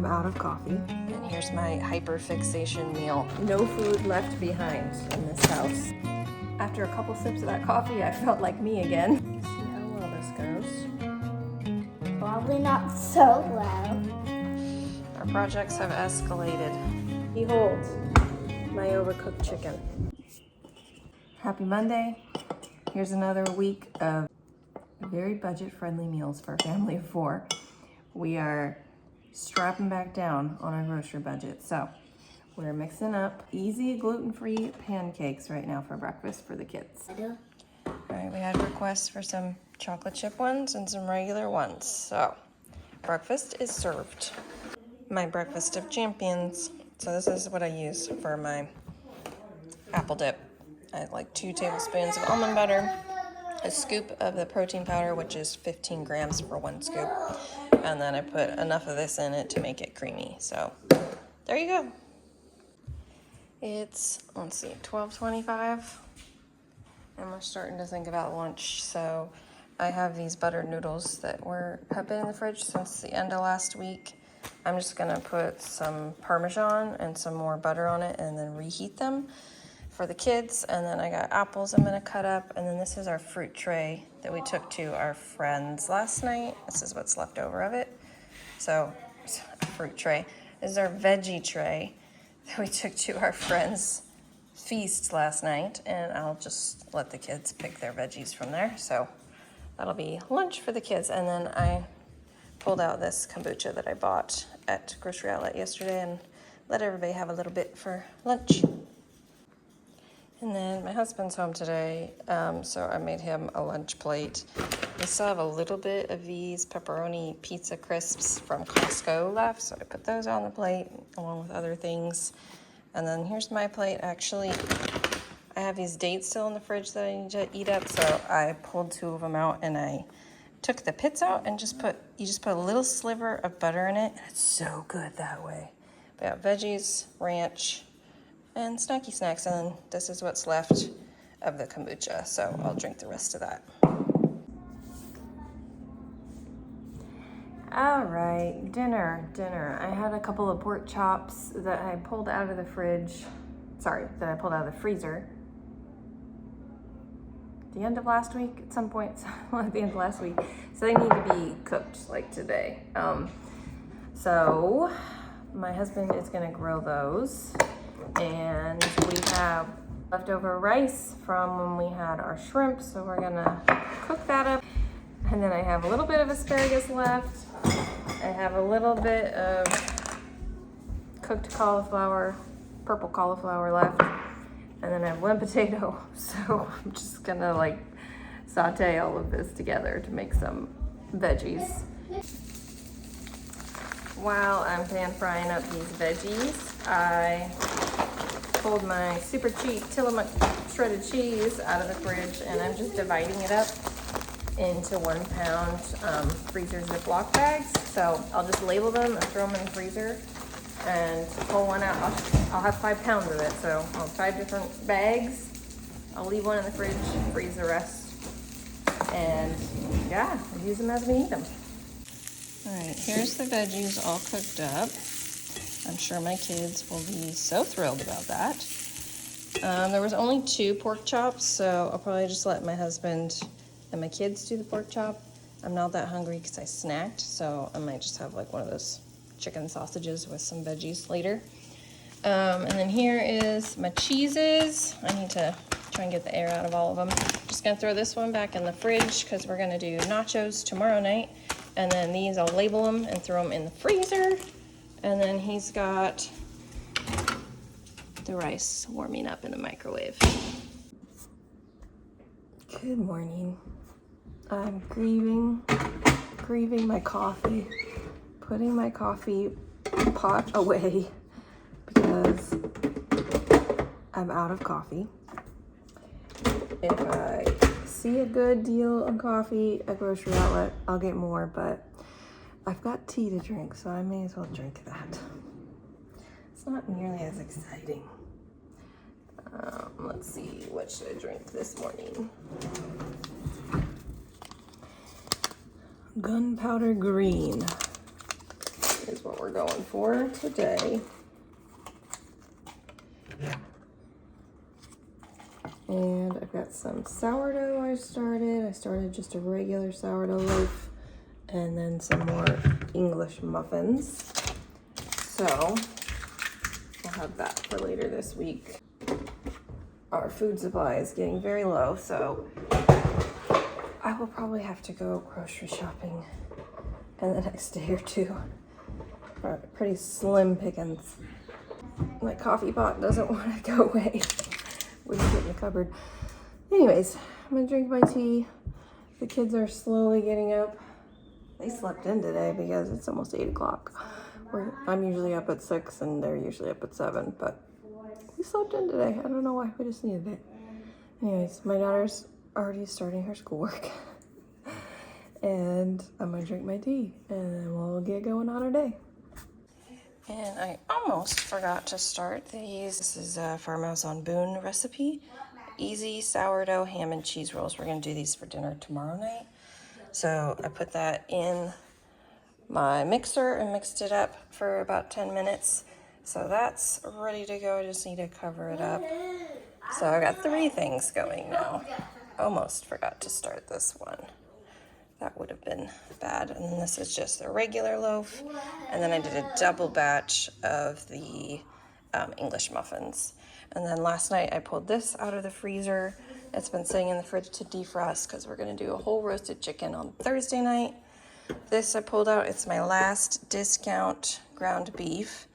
I'm out of coffee. And here's my hyperfixation meal. No food left behind in this house. After a couple sips of that coffee, I felt like me again. See how well this goes. Probably not so well. Our projects have escalated. Behold, my overcooked chicken. Happy Monday. Here's another week of very budget-friendly meals for a family of 4. We are strapping back down on our grocery budget. So we're mixing up easy gluten-free pancakes right now for breakfast for the kids. All right, we had requests for some chocolate chip ones and some regular ones. So breakfast is served. My breakfast of champions. So this is what I use for my apple dip. I like 2 tablespoons of almond butter, a scoop of the protein powder, which is 15 grams for 1 scoop. And then I put enough of this in it to make it creamy. So there you go. It's, let's see, 12:25. And we're starting to think about lunch. So I have these buttered noodles that have been in the fridge since the end of last week. I'm just gonna put some Parmesan and some more butter on it and then reheat them for the kids. And then I got apples I'm gonna cut up. And then this is our fruit tray that we took to our friends last night. This is what's left over of it. So, a fruit tray. This is our veggie tray that we took to our friends' feast last night. And I'll just let the kids pick their veggies from there. So that'll be lunch for the kids. And then I pulled out this kombucha that I bought at Grocery Outlet yesterday and let everybody have a little bit for lunch. And then my husband's home today, so I made him a lunch plate. We still have a little bit of these pepperoni pizza crisps from Costco left, so I put those on the plate along with other things. And then here's my plate. Actually, I have these dates still in the fridge that I need to eat up, so I pulled 2 of them out and I took the pits out and you just put a little sliver of butter in it, and it's so good that way. We got veggies, ranch, and snacky snacks, and then this is what's left of the kombucha, so I'll drink the rest of that. All right, dinner. I had a couple of pork chops that I pulled out of the freezer at the end of last week, at some point, at the end of last week. So they need to be cooked like today. So my husband is gonna grill those. And we have leftover rice from when we had our shrimp, so we're gonna cook that up. And then I have a little bit of asparagus left. I have a little bit of cooked cauliflower, purple cauliflower left. And then I have 1 potato, so I'm just gonna saute all of this together to make some veggies. While I'm pan frying up these veggies, I pulled my super cheap Tillamook shredded cheese out of the fridge, and I'm just dividing it up into 1 pound freezer Ziploc bags. So I'll just label them and throw them in the freezer and pull one out. I'll have 5 pounds of it, so I'll have 5 different bags. I'll leave one in the fridge, freeze the rest, and yeah, I'll use them as we need them. All right, here's the veggies all cooked up. I'm sure my kids will be so thrilled about that. There was only 2 pork chops, so I'll probably just let my husband and my kids do the pork chop. I'm not that hungry because I snacked, so I might just have one of those chicken sausages with some veggies later. And then here is my cheeses. I need to try and get the air out of all of them. Just gonna throw this one back in the fridge because we're gonna do nachos tomorrow night. And then these, I'll label them and throw them in the freezer. And then he's got the rice warming up in the microwave. Good morning. I'm grieving my coffee, putting my coffee pot away because I'm out of coffee. If I see a good deal on coffee at Grocery Outlet, I'll get more, but I've got tea to drink, so I may as well drink that. It's not nearly as exciting. Let's see, what should I drink this morning? Gunpowder green is is what we're going for today. And I've got some sourdough I started. I started just a regular sourdough loaf and then some more English muffins. So I'll have that for later this week. Our food supply is getting very low, so I will probably have to go grocery shopping in the next day or two. Pretty slim pickings. My coffee pot doesn't want to go away. We just get in the cupboard. Anyways, I'm gonna drink my tea. The kids are slowly getting up. They slept in today because it's almost 8 o'clock. I'm usually up at 6 and they're usually up at 7, but we slept in today. I don't know why, we just needed it. Anyways, my daughter's already starting her schoolwork. And I'm gonna drink my tea and then we'll get going on our day. And I almost forgot to start these. This is a Farmhouse on Boone recipe. Easy sourdough ham and cheese rolls. We're gonna do these for dinner tomorrow night. So I put that in my mixer and mixed it up for about 10 minutes. So that's ready to go. I just need to cover it up. So I got 3 things going now. Almost forgot to start this one. That would have been bad. And this is just a regular loaf. And then I did a double batch of the English muffins. And then last night I pulled this out of the freezer. It's been sitting in the fridge to defrost because we're gonna do a whole roasted chicken on Thursday night. This I pulled out, it's my last discount ground beef.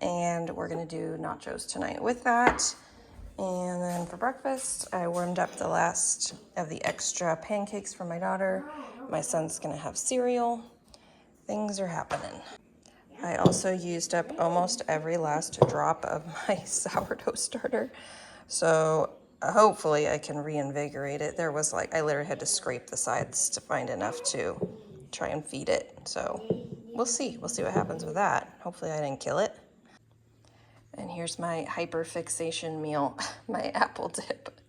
And we're gonna do nachos tonight with that. And then for breakfast, I warmed up the last of the extra pancakes for my daughter. My son's gonna have cereal. Things are happening. I also used up almost every last drop of my sourdough starter. So hopefully I can reinvigorate it. There was I literally had to scrape the sides to find enough to try and feed it. So we'll see what happens with that. Hopefully I didn't kill it. And here's my hyperfixation meal, my apple dip,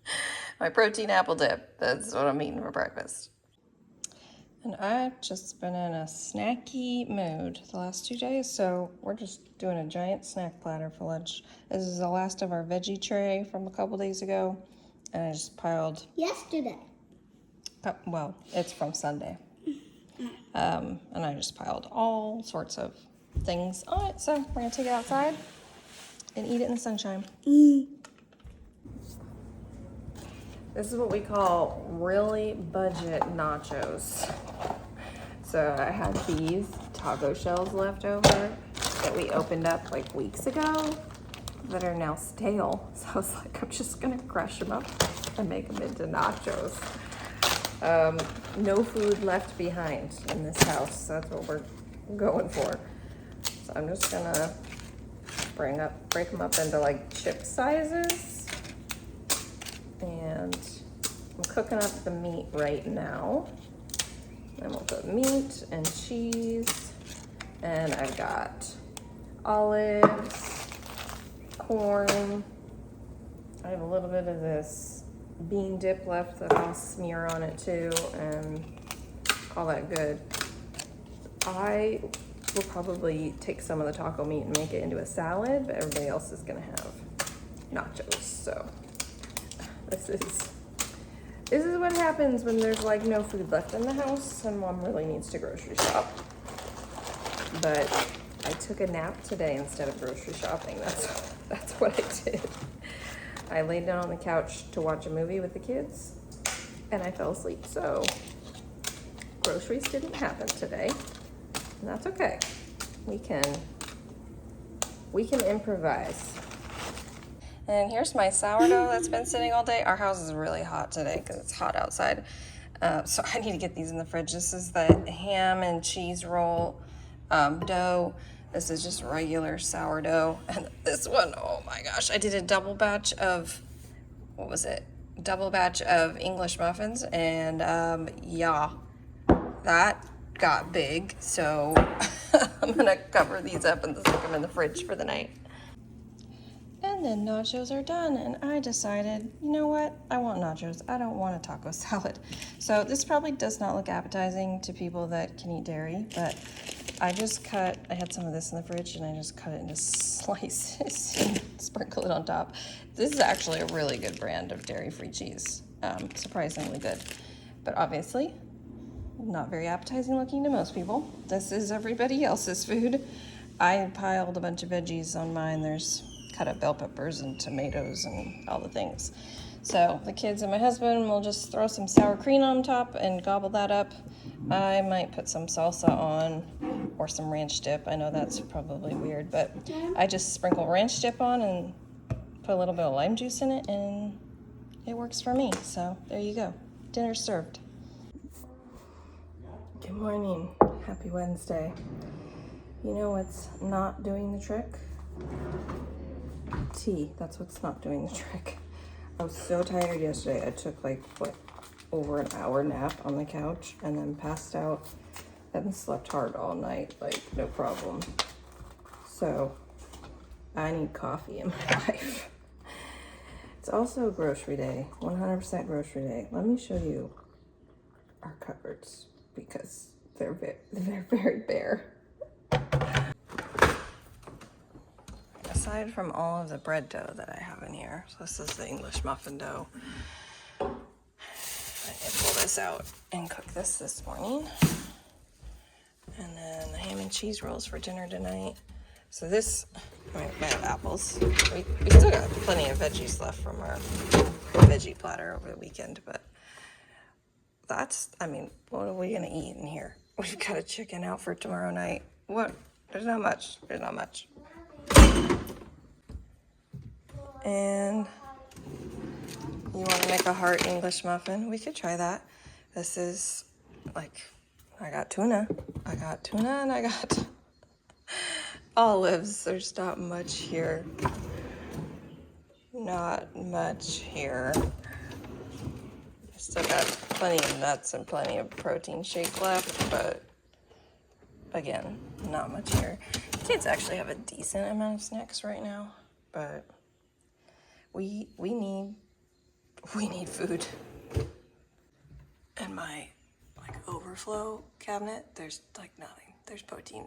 my protein apple dip. That's what I'm eating for breakfast. And I've just been in a snacky mood the last 2 days, so we're just doing a giant snack platter for lunch. This is the last of our veggie tray from a couple days ago, and I just piled... Yesterday. Well, it's from Sunday. And I just piled all sorts of things on it, so we're gonna take it outside and eat it in the sunshine. This is what we call really budget nachos. So I had these taco shells left over that we opened up weeks ago that are now stale. So I was like, I'm just gonna crush them up and make them into nachos. No food left behind in this house. That's what we're going for. So I'm just gonna break them up into chip sizes. And I'm cooking up the meat right now. Then we'll put meat and cheese. And I've got olives, corn. I have a little bit of this bean dip left that I'll smear on it too and call that good. I will probably take some of the taco meat and make it into a salad, but everybody else is gonna have nachos. So this is what happens when there's no food left in the house and mom really needs to grocery shop. But I took a nap today instead of grocery shopping. That's what I did. I laid down on the couch to watch a movie with the kids and I fell asleep. So groceries didn't happen today. And that's okay. We can improvise. And here's my sourdough that's been sitting all day. Our house is really hot today because it's hot outside. So I need to get these in the fridge. This is the ham and cheese roll dough. This is just regular sourdough. And this one, oh my gosh, I did a double batch of, double batch of English muffins. And yeah, that got big. So I'm gonna cover these up and stick them in the fridge for the night. And then nachos are done, and I decided, you know what? I want nachos. I don't want a taco salad. So this probably does not look appetizing to people that can eat dairy, but I had some of this in the fridge and I just cut it into slices and sprinkle it on top. This is actually a really good brand of dairy-free cheese. Surprisingly good. But obviously, not very appetizing looking to most people. This is everybody else's food. I piled a bunch of veggies on mine. There's cut up bell peppers and tomatoes and all the things. So the kids and my husband will just throw some sour cream on top and gobble that up. I might put some salsa on or some ranch dip. I know that's probably weird, but I just sprinkle ranch dip on and put a little bit of lime juice in it and it works for me. So there you go. Dinner served. Good morning. Happy Wednesday. You know what's not doing the trick? Tea. That's what's not doing the trick. I was so tired yesterday. I took like, over an hour nap on the couch and then passed out and slept hard all night, like no problem. So I need coffee in my life. It's also grocery day, 100% grocery day. Let me show you our cupboards because they're very bare. Aside from all of the bread dough that I have in here, so this is the English muffin dough. I can pull this out and cook this morning. And then the ham and cheese rolls for dinner tonight. So this, I have apples. We still got plenty of veggies left from our veggie platter over the weekend, but what are we gonna eat in here? We've got a chicken out for tomorrow night. There's not much. And you want to make a heart English muffin? We could try that. This is I got tuna and I got olives. There's not much here. Still got plenty of nuts and plenty of protein shake left, but again, not much here. Kids actually have a decent amount of snacks right now, but we need food. In my overflow cabinet, there's nothing. There's protein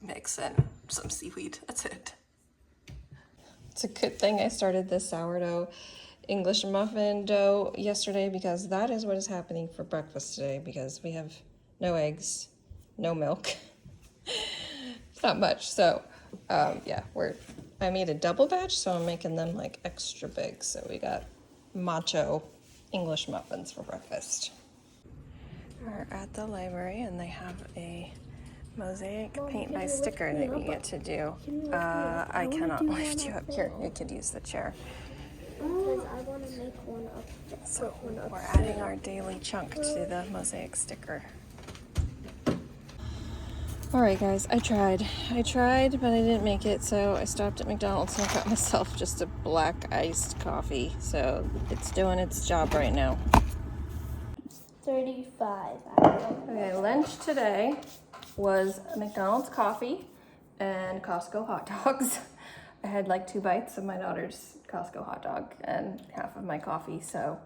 mix and some seaweed. That's it. It's a good thing I started this sourdough English muffin dough yesterday because that is what is happening for breakfast today because we have no eggs, no milk. It's not much. So I made a double batch, so I'm making them extra big. So we got macho English muffins for breakfast. We're at the library and they have a mosaic paint by sticker that we get to do. I cannot lift you up here. You could use the chair. Because I want to make one up. So we're adding our daily chunk to the mosaic sticker. All right, guys, I tried, but I didn't make it, so I stopped at McDonald's and I got myself just a black iced coffee. So it's doing its job right now. 35. Okay, lunch today was McDonald's coffee and Costco hot dogs. I had 2 bites of my daughter's Costco hot dog and half of my coffee, so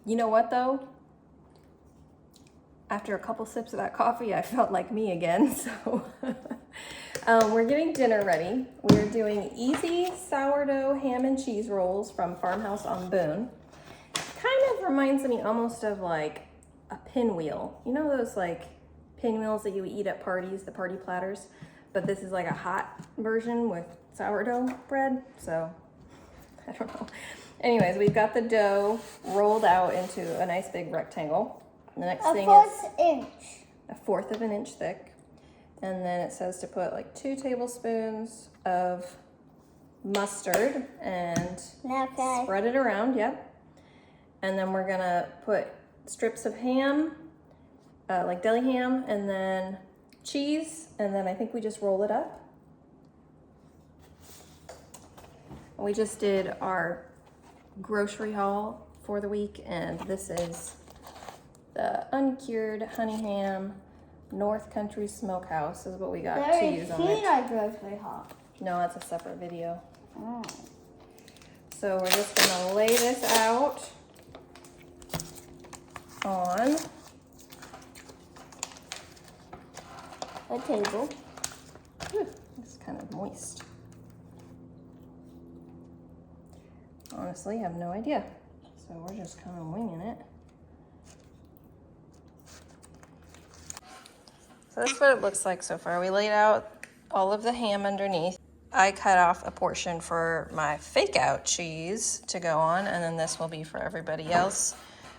you know what though? After a couple sips of that coffee, I felt like me again, so we're getting dinner ready. We're doing easy sourdough ham and cheese rolls from Farmhouse on Boone. Kind of reminds me almost of a pinwheel. You know those pinwheels that you eat at parties, the party platters? But this is a hot version with sourdough bread, so I don't know. Anyways, we've got the dough rolled out into a nice big rectangle. The next thing is a 1/4 of an inch thick. And then it says to put 2 tablespoons of mustard and spread it around, yep. And then we're gonna put strips of ham, deli ham, and then cheese, and then I think we just roll it up. We just did our grocery haul for the week, and this is the uncured honey ham North Country Smokehouse is what we got to use on it. Our grocery haul. No, that's a separate video. Oh. So we're just gonna lay this out on a table. Whew, it's kind of moist. Honestly, I have no idea. So we're just kind of winging it. So that's what it looks like so far. We laid out all of the ham underneath. I cut off a portion for my fake out cheese to go on, and then this will be for everybody else.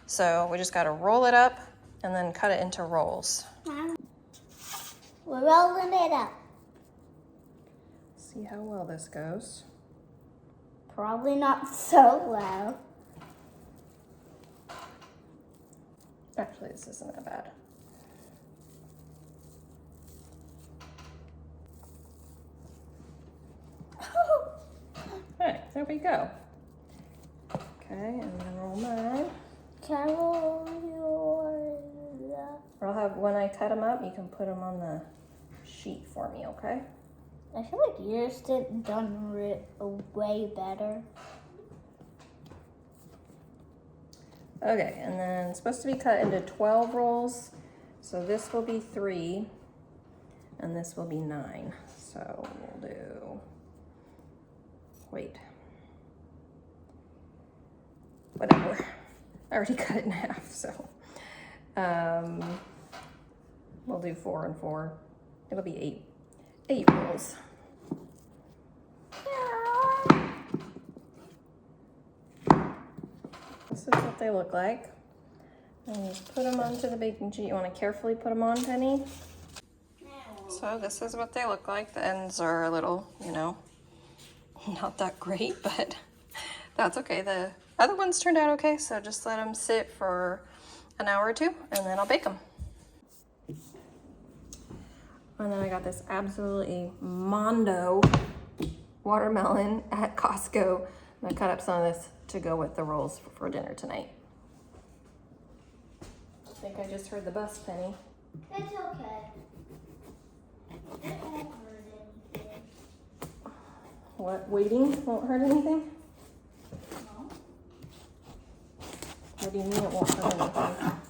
So we just gotta roll it up and then cut it into rolls. We're rolling it up. See how well this goes. Probably not so well. Actually, this isn't that bad. All right, there we go. Okay, and then roll mine. Can I roll yours? Or I'll have, when I cut them up, you can put them on the sheet for me, okay? I feel like yours did done way better. Okay, and then it's supposed to be cut into 12 rolls. So this will be 3, and this will be 9. So we'll do, wait. Whatever. I already cut it in half, so. We'll do 4 and 4. It'll be 8. 8 rolls. This is what they look like. And just put them onto the baking sheet. You want to carefully put them on, Penny? So this is what they look like. The ends are a little, you know, not that great, but that's okay. The other ones turned out okay, so just let them sit for an hour or 2, and then I'll bake them. And then I got this absolutely mondo watermelon at Costco. And I cut up some of this to go with the rolls for dinner tonight. I think I just heard the bus, Penny. It's okay. It won't hurt anything. What, waiting won't hurt anything? No. What do you mean it won't hurt anything?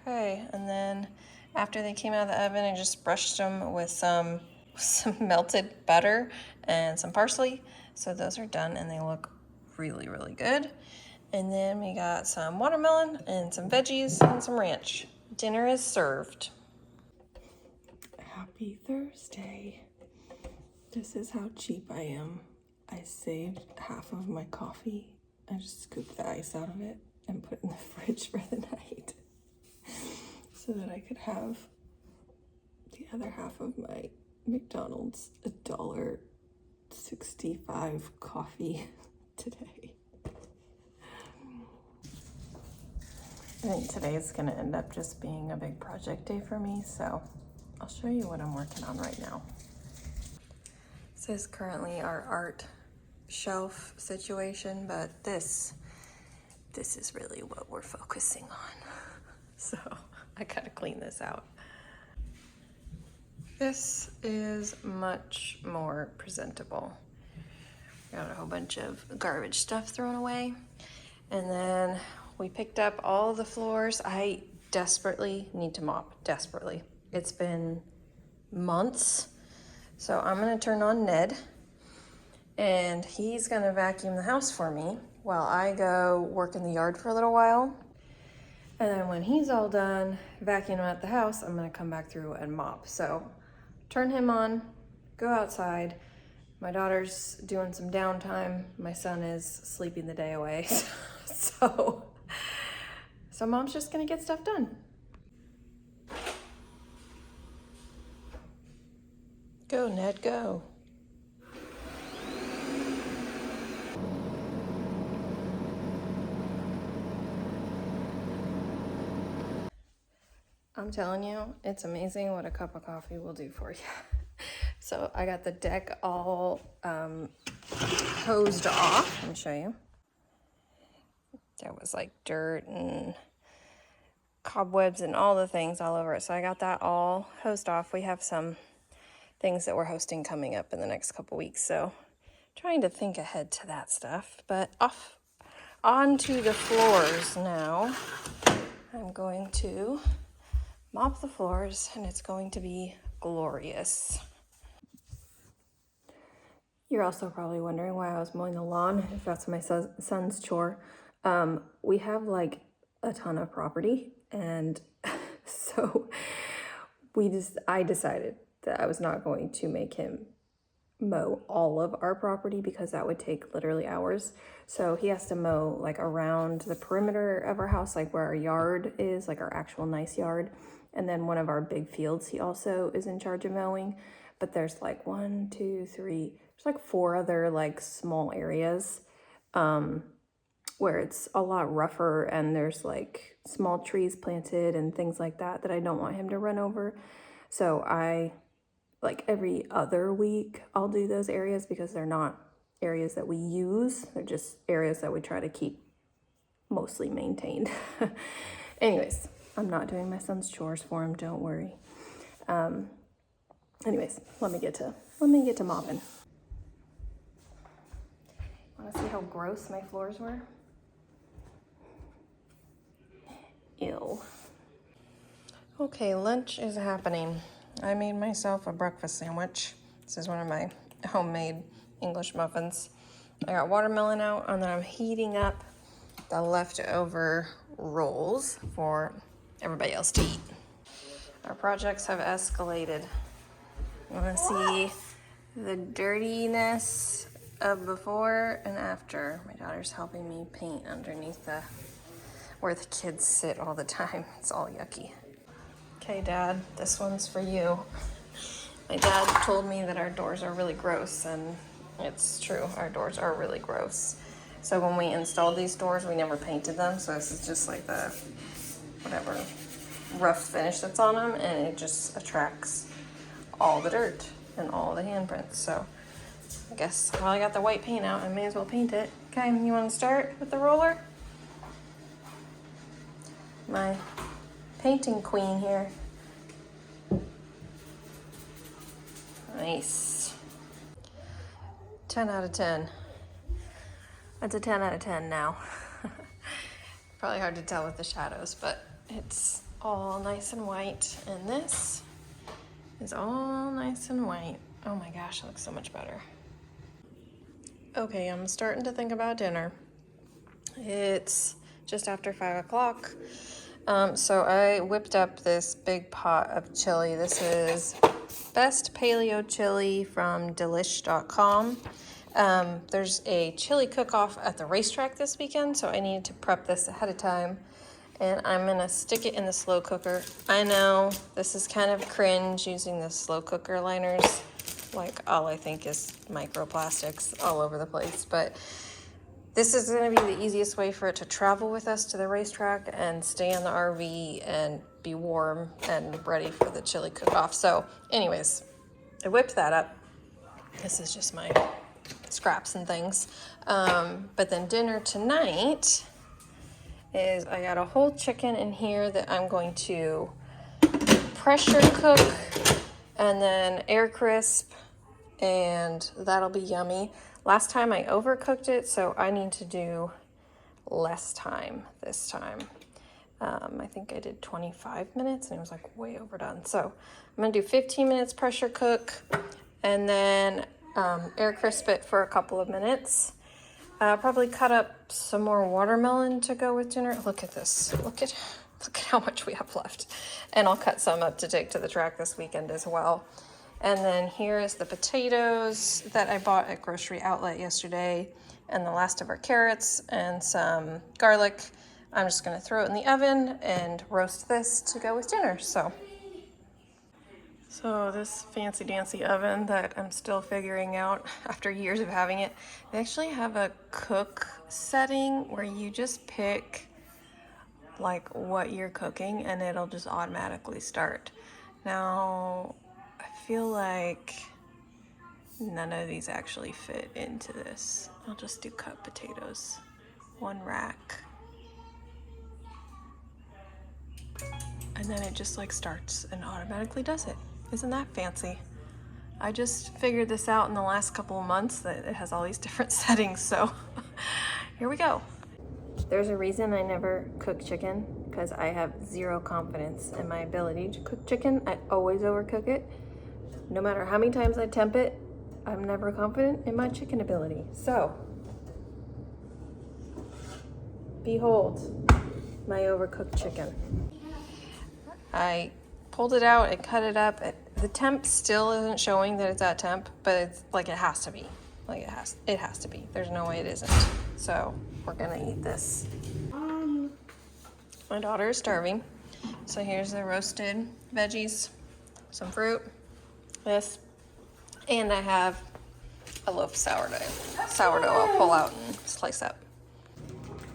Okay, and then after they came out of the oven, I just brushed them with some melted butter and some parsley. So those are done and they look really, really good. And then we got some watermelon and some veggies and some ranch. Dinner is served. Happy Thursday. This is how cheap I am. I saved half of my coffee. I just scooped the ice out of it and put it in the fridge for the night so that I could have the other half of my McDonald's $1.65 coffee today. I think today is gonna end up just being a big project day for me, so I'll show you what I'm working on right now. This is currently our art shelf situation, but this is really what we're focusing on. So I gotta clean this out. This is much more presentable. Got a whole bunch of garbage stuff thrown away. And then we picked up all the floors. I desperately need to mop, desperately. It's been months. So I'm gonna turn on Ned and he's gonna vacuum the house for me while I go work in the yard for a little while. And then when he's all done vacuuming at the house, I'm gonna come back through and mop. So turn him on, go outside. My daughter's doing some downtime. My son is sleeping the day away. So mom's just gonna get stuff done. Go, Ned, go. I'm telling you, it's amazing what a cup of coffee will do for you. So I got the deck all hosed off. Let me show you. There was like dirt and cobwebs and all the things all over it. So I got that all hosed off. We have some things that we're hosting coming up in the next couple weeks. So trying to think ahead to that stuff. But onto the floors now. I'm going to mop the floors, and it's going to be glorious. You're also probably wondering why I was mowing the lawn, if that's my son's chore. We have like a ton of property, and so I decided that I was not going to make him mow all of our property because that would take literally hours. So he has to mow like around the perimeter of our house, like where our yard is, like our actual nice yard. And then one of our big fields he also is in charge of mowing. But there's like 1, 2, 3, there's like 4 other like small areas where it's a lot rougher, and there's like small trees planted and things like that that I don't want him to run over. So I, like every other week, I'll do those areas because they're not areas that we use. They're just areas that we try to keep mostly maintained. Anyways, I'm not doing my son's chores for him, don't worry. Anyways, let me get to mopping. Want to see how gross my floors were? Ew. Okay, lunch is happening. I made myself a breakfast sandwich. This is one of my homemade English muffins. I got watermelon out, and then I'm heating up the leftover rolls for everybody else to eat. Our projects have escalated. You want to see the dirtiness of before and after. My daughter's helping me paint underneath where the kids sit all the time. It's all yucky. Okay, Dad, this one's for you. My dad told me that our doors are really gross, and it's true. Our doors are really gross. So when we installed these doors, we never painted them. So this is just like the whatever rough finish that's on them, and it just attracts all the dirt and all the handprints. So I guess while I got the white paint out, I may as well paint it. Okay, you want to start with the roller? My painting queen here. Nice. 10 out of 10. That's a 10 out of 10 now. Probably hard to tell with the shadows, but it's all nice and white. And this is all nice and white. Oh my gosh, it looks so much better. Okay, I'm starting to think about dinner. It's just after 5 o'clock. So I whipped up this big pot of chili. This is Best Paleo Chili from Delish.com. There's a chili cook-off at the racetrack this weekend, so I needed to prep this ahead of time. And I'm gonna stick it in the slow cooker. I know this is kind of cringe using the slow cooker liners. Like all I think is microplastics all over the place, but this is gonna be the easiest way for it to travel with us to the racetrack and stay in the RV and be warm and ready for the chili cook-off. So anyways, I whipped that up. This is just my scraps and things. But then dinner tonight is I got a whole chicken in here that I'm going to pressure cook and then air crisp, and that'll be yummy. Last time I overcooked it, so I need to do less time this time. I think I did 25 minutes and it was like way overdone. So I'm gonna do 15 minutes pressure cook and then air crisp it for a couple of minutes. Probably cut up some more watermelon to go with dinner. Look at this, look at how much we have left. And I'll cut some up to take to the track this weekend as well. And then here is the potatoes that I bought at Grocery Outlet yesterday, and the last of our carrots and some garlic. I'm just gonna throw it in the oven and roast this to go with dinner, so this fancy dancy oven that I'm still figuring out after years of having it, they actually have a cook setting where you just pick like what you're cooking and it'll just automatically start. Now, I feel like none of these actually fit into this. I'll just do cut potatoes. 1 rack. And then it just like starts and automatically does it. Isn't that fancy? I just figured this out in the last couple of months that it has all these different settings, so here we go. There's a reason I never cook chicken, because I have zero confidence in my ability to cook chicken. I always overcook it. No matter how many times I temp it, I'm never confident in my chicken ability. So, behold my overcooked chicken. I pulled it out, I cut it up. The temp still isn't showing that it's at temp, but it's like it has to be. Like it has to be. There's no way it isn't. So we're gonna eat this. My daughter is starving. So here's the roasted veggies, some fruit, this, and I have a loaf of sourdough I'll pull out and slice up.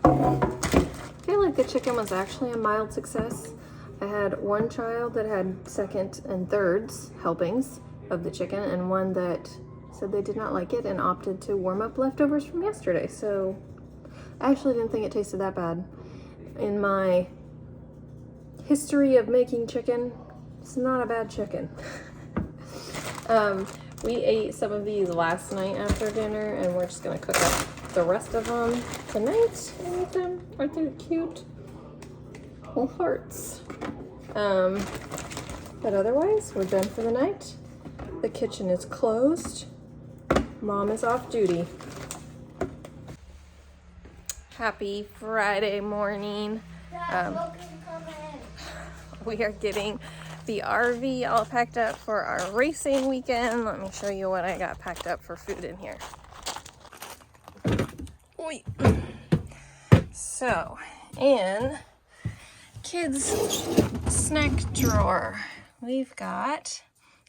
I feel like the chicken was actually a mild success. I had one child that had second and thirds helpings of the chicken, and one that said they did not like it and opted to warm up leftovers from yesterday. So I actually didn't think it tasted that bad. In my history of making chicken, it's not a bad chicken. We ate some of these last night after dinner, and we're just gonna cook up the rest of them tonight and eat them. Aren't they cute? Little hearts. But otherwise, we're done for the night. The kitchen is closed. Mom is off duty. Happy Friday morning. We are getting the RV all packed up for our racing weekend. Let me show you what I got packed up for food in here. Oy. So, in kids snack drawer, we've got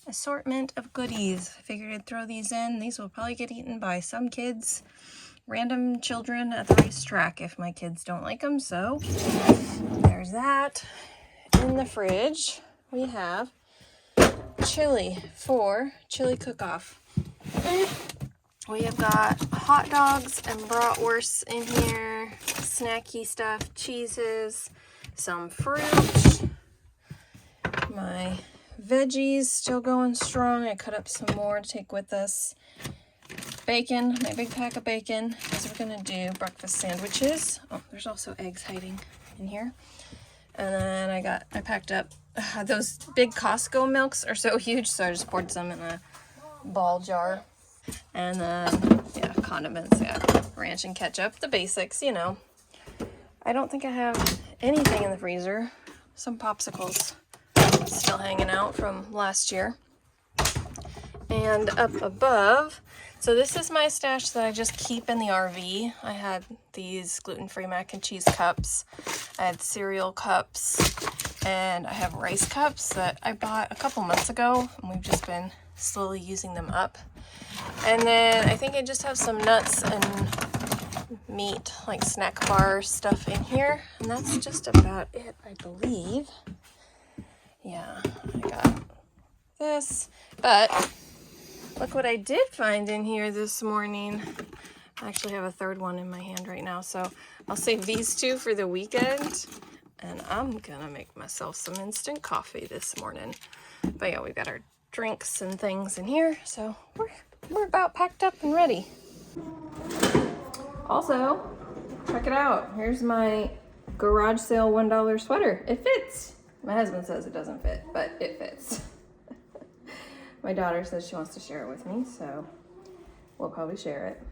assortment of goodies. I figured I'd throw these in. These will probably get eaten by some kids, random children at the racetrack if my kids don't like them. So there's that. In the fridge, we have chili for chili cook-off. We have got hot dogs and bratwursts in here, snacky stuff, cheeses, some fruit, my veggies still going strong. I cut up some more to take with us. Bacon, my big pack of bacon, because we're gonna do breakfast sandwiches. Oh, there's also eggs hiding in here. And then I packed up those big Costco milks are so huge, so I just poured some in a ball jar. And then, yeah, condiments, yeah, ranch and ketchup, the basics, you know. I don't think I have anything in the freezer. Some popsicles still hanging out from last year. And up above, so this is my stash that I just keep in the RV. I had these gluten-free mac and cheese cups. I had cereal cups, and I have rice cups that I bought a couple months ago, and we've just been slowly using them up. And then I think I just have some nuts and meat, like snack bar stuff in here, and that's just about it, I believe. Yeah, I got this, but look what I did find in here this morning. I actually have a third one in my hand right now, so I'll save these two for the weekend, and I'm gonna make myself some instant coffee this morning. But yeah, we've got our drinks and things in here, so we're about packed up and ready. Also, check it out. Here's my garage sale $1 sweater. It fits. My husband says it doesn't fit, but it fits. My daughter says she wants to share it with me, so we'll probably share it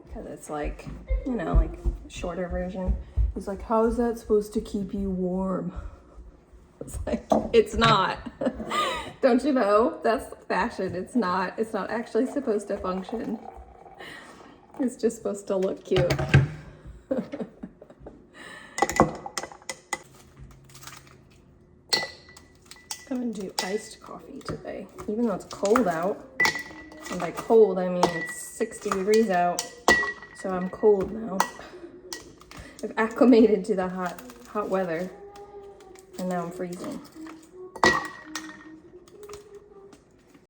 because it's like, you know, like a shorter version. He's like, how is that supposed to keep you warm? It's like, it's not. Don't you know? That's fashion. It's not actually supposed to function. It's just supposed to look cute. I'm gonna do iced coffee today, even though it's cold out. And by cold, I mean it's 60 degrees out, so I'm cold now. I've acclimated to the hot weather, and now I'm freezing.